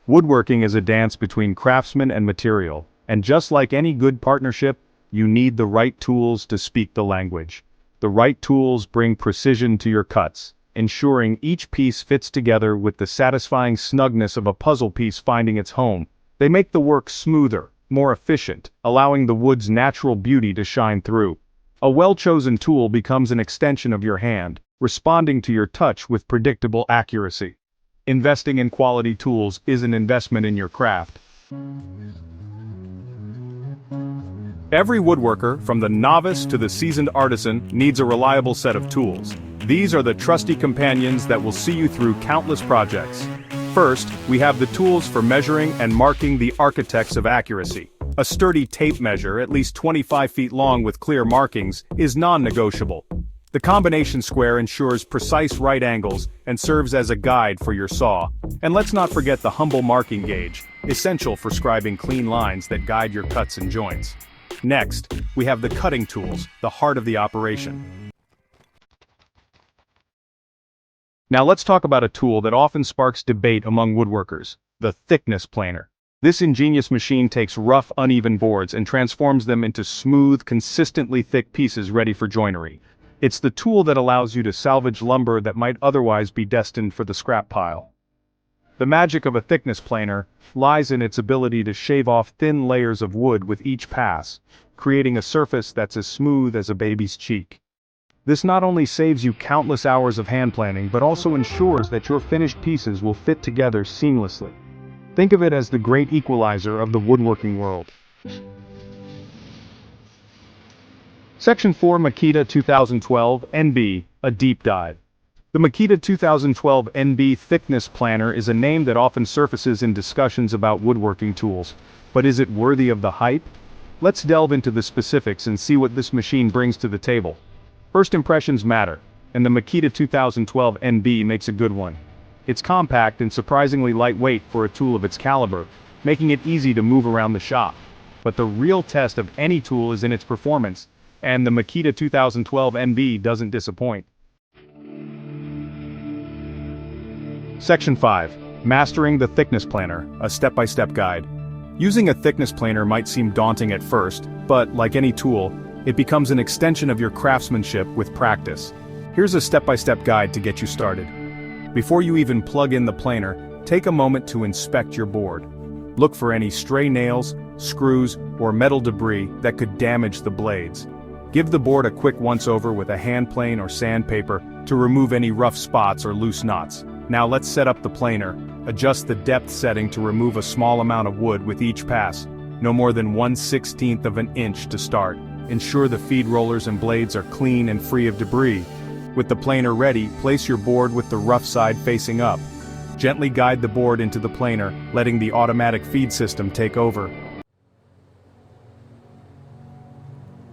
Woodworking is a dance between craftsman and material, and just like any good partnership, you need the right tools to speak the language. The right tools bring precision to your cuts, ensuring each piece fits together with the satisfying snugness of a puzzle piece finding its home. They make the work smoother, more efficient, allowing the wood's natural beauty to shine through. A well-chosen tool becomes an extension of your hand, responding to your touch with predictable accuracy. Investing in quality tools is an investment in your craft. Every woodworker, from the novice to the seasoned artisan, needs a reliable set of tools. These are the trusty companions that will see you through countless projects. First, we have the tools for measuring and marking the architects of accuracy. A sturdy tape measure, at least 25 feet long with clear markings, is non-negotiable. The combination square ensures precise right angles and serves as a guide for your saw. And let's not forget the humble marking gauge, essential for scribing clean lines that guide your cuts and joints. Next, we have the cutting tools, the heart of the operation. Now let's talk about a tool that often sparks debate among woodworkers, the thickness planer. This ingenious machine takes rough, uneven boards and transforms them into smooth, consistently thick pieces ready for joinery. It's the tool that allows you to salvage lumber that might otherwise be destined for the scrap pile. The magic of a thickness planer lies in its ability to shave off thin layers of wood with each pass, creating a surface that's as smooth as a baby's cheek. This not only saves you countless hours of hand planning but also ensures that your finished pieces will fit together seamlessly. Think of it as the great equalizer of the woodworking world. Section 4 Makita 2012 NB, a deep dive. The Makita 2012 NB Thickness Planner is a name that often surfaces in discussions about woodworking tools. But is it worthy of the hype? Let's delve into the specifics and see what this machine brings to the table. First impressions matter, and the Makita 2012 NB makes a good one. It's compact and surprisingly lightweight for a tool of its caliber, making it easy to move around the shop. But the real test of any tool is in its performance, and the Makita 2012 NB doesn't disappoint. Section 5. Mastering the Thickness Planner, a step-by-step guide. Using a thickness planer might seem daunting at first, but like any tool, it becomes an extension of your craftsmanship with practice. Here's a step-by-step guide to get you started. Before you even plug in the planer, take a moment to inspect your board. Look for any stray nails, screws, or metal debris that could damage the blades. Give the board a quick once-over with a hand plane or sandpaper to remove any rough spots or loose knots. Now let's set up the planer. Adjust the depth setting to remove a small amount of wood with each pass, no more than 1/16 of an inch to start. Ensure the feed rollers and blades are clean and free of debris. With the planer ready, place your board with the rough side facing up. Gently guide the board into the planer, letting the automatic feed system take over.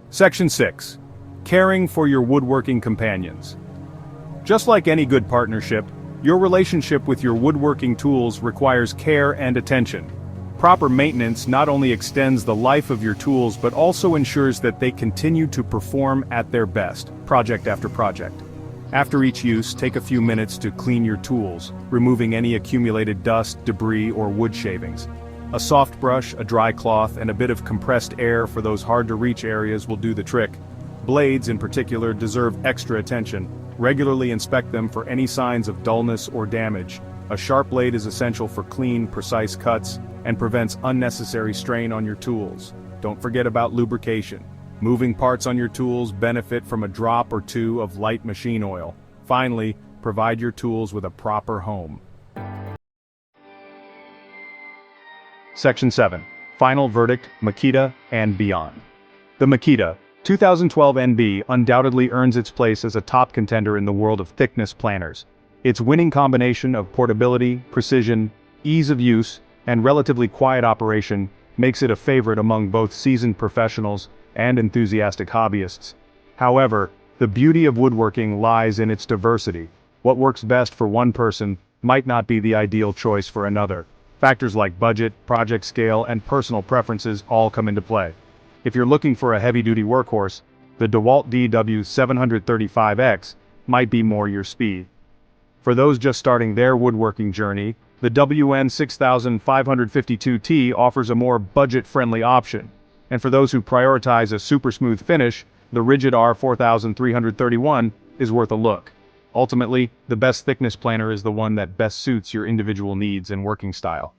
Section 6. Caring for your woodworking companions. Just like any good partnership, your relationship with your woodworking tools requires care and attention. Proper maintenance not only extends the life of your tools but also ensures that they continue to perform at their best, project after project. After each use, take a few minutes to clean your tools, removing any accumulated dust, debris, or wood shavings. A soft brush, a dry cloth, and a bit of compressed air for those hard-to-reach areas will do the trick. Blades, in particular, deserve extra attention. Regularly inspect them for any signs of dullness or damage. A sharp blade is essential for clean, precise cuts and prevents unnecessary strain on your tools. Don't forget about lubrication. Moving parts on your tools benefit from a drop or two of light machine oil. Finally, provide your tools with a proper home. Section 7. Final verdict, Makita and beyond. The Makita 2012 NB undoubtedly earns its place as a top contender in the world of thickness planners. Its winning combination of portability, precision, ease of use, and relatively quiet operation makes it a favorite among both seasoned professionals and enthusiastic hobbyists. However, the beauty of woodworking lies in its diversity. What works best for one person might not be the ideal choice for another. Factors like budget, project scale, and personal preferences all come into play. If you're looking for a heavy-duty workhorse, the DeWalt DW735X might be more your speed. For those just starting their woodworking journey, The WN6552T offers a more budget-friendly option, and for those who prioritize a super smooth finish, the Rigid R4331 is worth a look. Ultimately, the best thickness planer is the one that best suits your individual needs and working style.